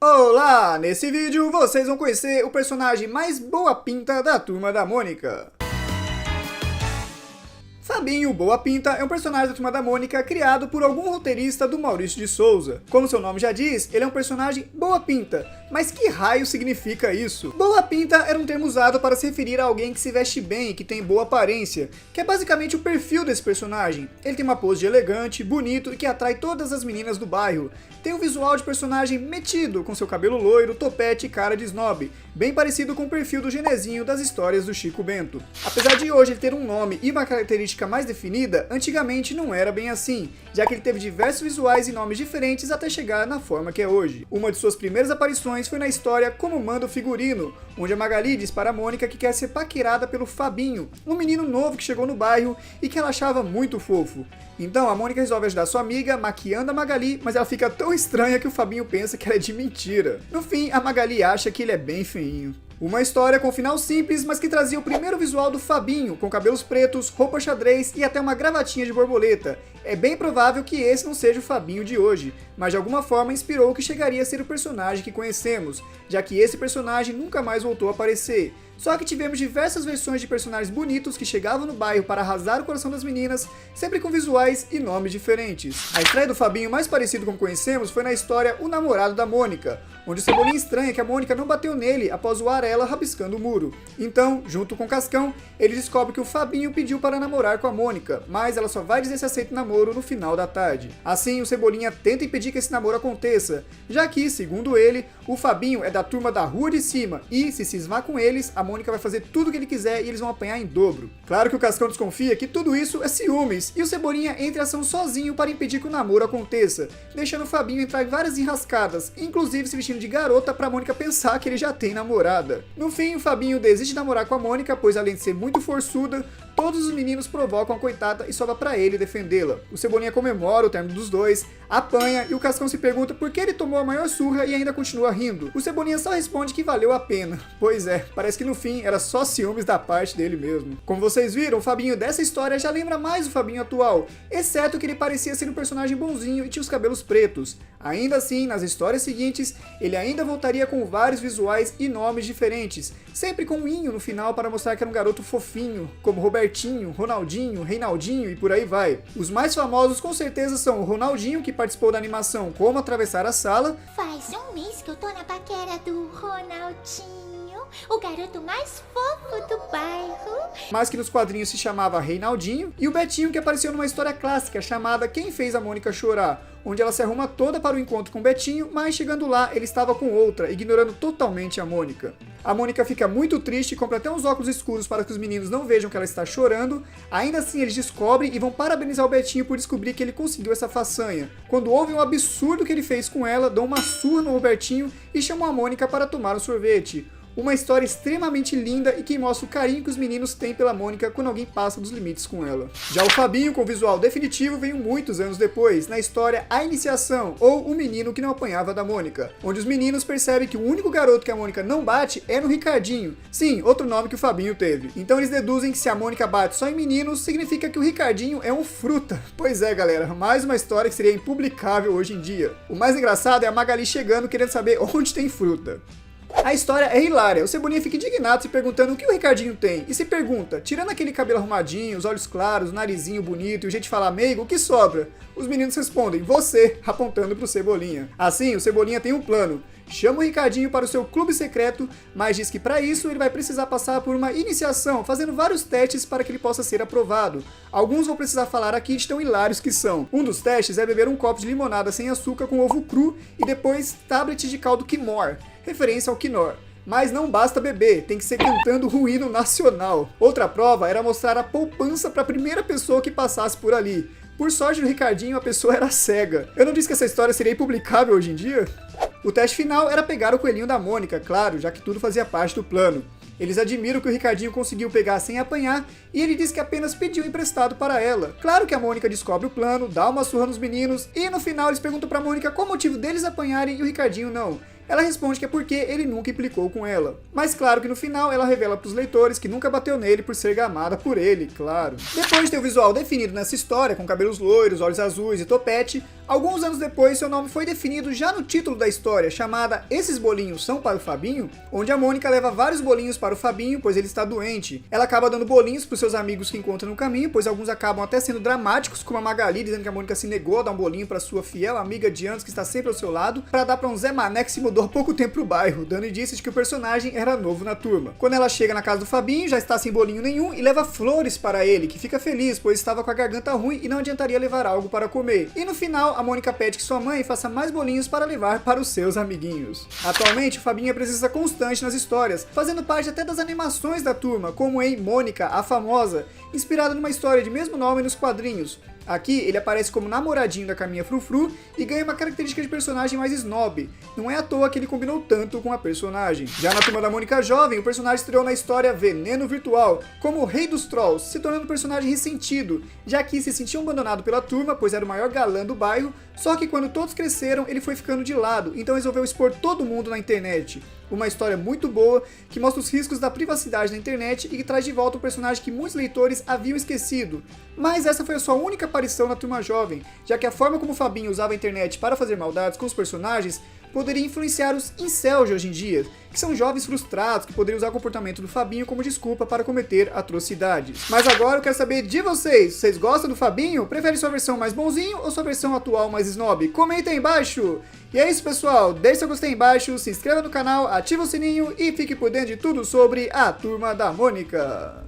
Olá! Nesse vídeo vocês vão conhecer o personagem mais boa pinta da Turma da Mônica. Fabinho Boa Pinta é um personagem da Turma da Mônica criado por algum roteirista do Maurício de Souza. Como seu nome já diz, ele é um personagem boa pinta. Mas que raio significa isso? Boa pinta era um termo usado para se referir a alguém que se veste bem e que tem boa aparência, que é basicamente o perfil desse personagem. Ele tem uma pose de elegante, bonito e que atrai todas as meninas do bairro. Tem um visual de personagem metido, com seu cabelo loiro, topete e cara de snob, bem parecido com o perfil do Genezinho das histórias do Chico Bento. Apesar de hoje ele ter um nome e uma característica mais definida, antigamente não era bem assim, já que ele teve diversos visuais e nomes diferentes até chegar na forma que é hoje. Uma de suas primeiras aparições foi na história Como Manda o Figurino, onde a Magali diz para a Mônica que quer ser paquerada pelo Fabinho, um menino novo que chegou no bairro e que ela achava muito fofo. Então a Mônica resolve ajudar sua amiga, maquiando a Magali, mas ela fica tão estranha que o Fabinho pensa que ela é de mentira. No fim, a Magali acha que ele é bem feinho. Uma história com final simples, mas que trazia o primeiro visual do Fabinho, com cabelos pretos, roupa xadrez e até uma gravatinha de borboleta. É bem provável que esse não seja o Fabinho de hoje, mas de alguma forma inspirou o que chegaria a ser o personagem que conhecemos, já que esse personagem nunca mais voltou a aparecer. Só que tivemos diversas versões de personagens bonitos que chegavam no bairro para arrasar o coração das meninas, sempre com visuais e nomes diferentes. A estreia do Fabinho mais parecido com o que conhecemos foi na história O Namorado da Mônica, onde o Cebolinha estranha que a Mônica não bateu nele após zoar ela rabiscando o muro. Então, junto com o Cascão, ele descobre que o Fabinho pediu para namorar com a Mônica, mas ela só vai dizer se aceita o namoro no final da tarde. Assim, o Cebolinha tenta impedir que esse namoro aconteça, já que, segundo ele, o Fabinho é da turma da rua de cima e, se cismar com eles, a Mônica vai fazer tudo o que ele quiser e eles vão apanhar em dobro. Claro que o Cascão desconfia que tudo isso é ciúmes, e o Cebolinha entra em ação sozinho para impedir que o namoro aconteça, deixando o Fabinho entrar em várias enrascadas, inclusive se vestindo de garota pra Mônica pensar que ele já tem namorada. No fim, o Fabinho desiste de namorar com a Mônica, pois além de ser muito forçuda, todos os meninos provocam a coitada e sobra pra ele defendê-la. O Cebolinha comemora o término dos dois, apanha e o Cascão se pergunta por que ele tomou a maior surra e ainda continua rindo. O Cebolinha só responde que valeu a pena. Pois é, parece que no fim era só ciúmes da parte dele mesmo. Como vocês viram, o Fabinho dessa história já lembra mais o Fabinho atual, exceto que ele parecia ser um personagem bonzinho e tinha os cabelos pretos. Ainda assim, nas histórias seguintes, ele ainda voltaria com vários visuais e nomes diferentes, sempre com um inho no final para mostrar que era um garoto fofinho, como Robertinho, Ronaldinho, Reinaldinho e por aí vai. Os mais famosos com certeza são o Ronaldinho, que participou da animação Como Atravessar a Sala. Faz um mês que eu tô na paquera do Ronaldinho, o garoto mais fofo do bairro, mas que nos quadrinhos se chamava Reinaldinho, e o Betinho, que apareceu numa história clássica chamada Quem Fez a Mônica Chorar, onde ela se arruma toda para o encontro com o Betinho, mas chegando lá ele estava com outra, ignorando totalmente a Mônica. A Mônica fica muito triste e compra até uns óculos escuros para que os meninos não vejam que ela está chorando. Ainda assim eles descobrem e vão parabenizar o Betinho por descobrir que ele conseguiu essa façanha. Quando ouvem o absurdo que ele fez com ela, dão uma surra no Robertinho e chamam a Mônica para tomar um sorvete. Uma história extremamente linda e que mostra o carinho que os meninos têm pela Mônica quando alguém passa dos limites com ela. Já o Fabinho, com visual definitivo, veio muitos anos depois, na história A Iniciação, ou O Menino que Não Apanhava da Mônica, onde os meninos percebem que o único garoto que a Mônica não bate é no Ricardinho. Sim, outro nome que o Fabinho teve. Então eles deduzem que se a Mônica bate só em meninos, significa que o Ricardinho é um fruta. Pois é, galera, mais uma história que seria impublicável hoje em dia. O mais engraçado é a Magali chegando querendo saber onde tem fruta. A história é hilária, o Cebolinha fica indignado se perguntando o que o Ricardinho tem, e se pergunta, tirando aquele cabelo arrumadinho, os olhos claros, o narizinho bonito e o jeito de falar meigo, o que sobra? Os meninos respondem, você, apontando pro Cebolinha. Assim, o Cebolinha tem um plano, chama o Ricardinho para o seu clube secreto, mas diz que para isso ele vai precisar passar por uma iniciação, fazendo vários testes para que ele possa ser aprovado. Alguns vou precisar falar aqui de tão hilários que são. Um dos testes é beber um copo de limonada sem açúcar com ovo cru e depois tablet de caldo Quimor, referência ao Quinor. Mas não basta beber, tem que ser cantando o hino nacional. Outra prova era mostrar a poupança para a primeira pessoa que passasse por ali. Por sorte do Ricardinho, a pessoa era cega. Eu não disse que essa história seria impublicável hoje em dia? O teste final era pegar o coelhinho da Mônica, claro, já que tudo fazia parte do plano. Eles admiram que o Ricardinho conseguiu pegar sem apanhar e ele diz que apenas pediu emprestado para ela. Claro que a Mônica descobre o plano, dá uma surra nos meninos e no final eles perguntam pra Mônica qual o motivo deles apanharem e o Ricardinho não. ela responde que é porque ele nunca implicou com ela. Mas claro que no final ela revela pros leitores que nunca bateu nele por ser gamada por ele, claro. Depois de ter o visual definido nessa história, com cabelos loiros, olhos azuis e topete, alguns anos depois seu nome foi definido já no título da história, chamada Esses Bolinhos São para o Fabinho, onde a Mônica leva vários bolinhos para o Fabinho, pois ele está doente. Ela acaba dando bolinhos pros seus amigos que encontra no caminho, pois alguns acabam até sendo dramáticos, como a Magali dizendo que a Mônica se negou a dar um bolinho para sua fiel amiga de anos que está sempre ao seu lado, para dar para um Zé Mané que se mudou há pouco tempo pro bairro, dando indícios de que o personagem era novo na turma. Quando ela chega na casa do Fabinho, já está sem bolinho nenhum e leva flores para ele, que fica feliz, pois estava com a garganta ruim e não adiantaria levar algo para comer. E no final, a Mônica pede que sua mãe faça mais bolinhos para levar para os seus amiguinhos. Atualmente, o Fabinho é presença constante nas histórias, fazendo parte até das animações da turma, como em Mônica, a Famosa, inspirada numa história de mesmo nome nos quadrinhos. Aqui, ele aparece como namoradinho da Carminha Frufru e ganha uma característica de personagem mais snob. Não é à toa que ele combinou tanto com a personagem. Já na Turma da Mônica Jovem, o personagem estreou na história Veneno Virtual, como o Rei dos Trolls, se tornando um personagem ressentido, já que se sentia abandonado pela turma, pois era o maior galã do bairro, só que quando todos cresceram, ele foi ficando de lado, então resolveu expor todo mundo na internet. Uma história muito boa, que mostra os riscos da privacidade na internet e que traz de volta um personagem que muitos leitores haviam esquecido. Mas essa foi a sua única aparição na Turma Jovem, já que a forma como o Fabinho usava a internet para fazer maldades com os personagens poderia influenciar os incels de hoje em dia, que são jovens frustrados que poderiam usar o comportamento do Fabinho como desculpa para cometer atrocidades. Mas agora eu quero saber de vocês. Vocês gostam do Fabinho? Preferem sua versão mais bonzinho ou sua versão atual mais snob? Comenta aí embaixo! E é isso, pessoal. Deixe seu gostei aí embaixo, se inscreva no canal, ativa o sininho e fique por dentro de tudo sobre a Turma da Mônica.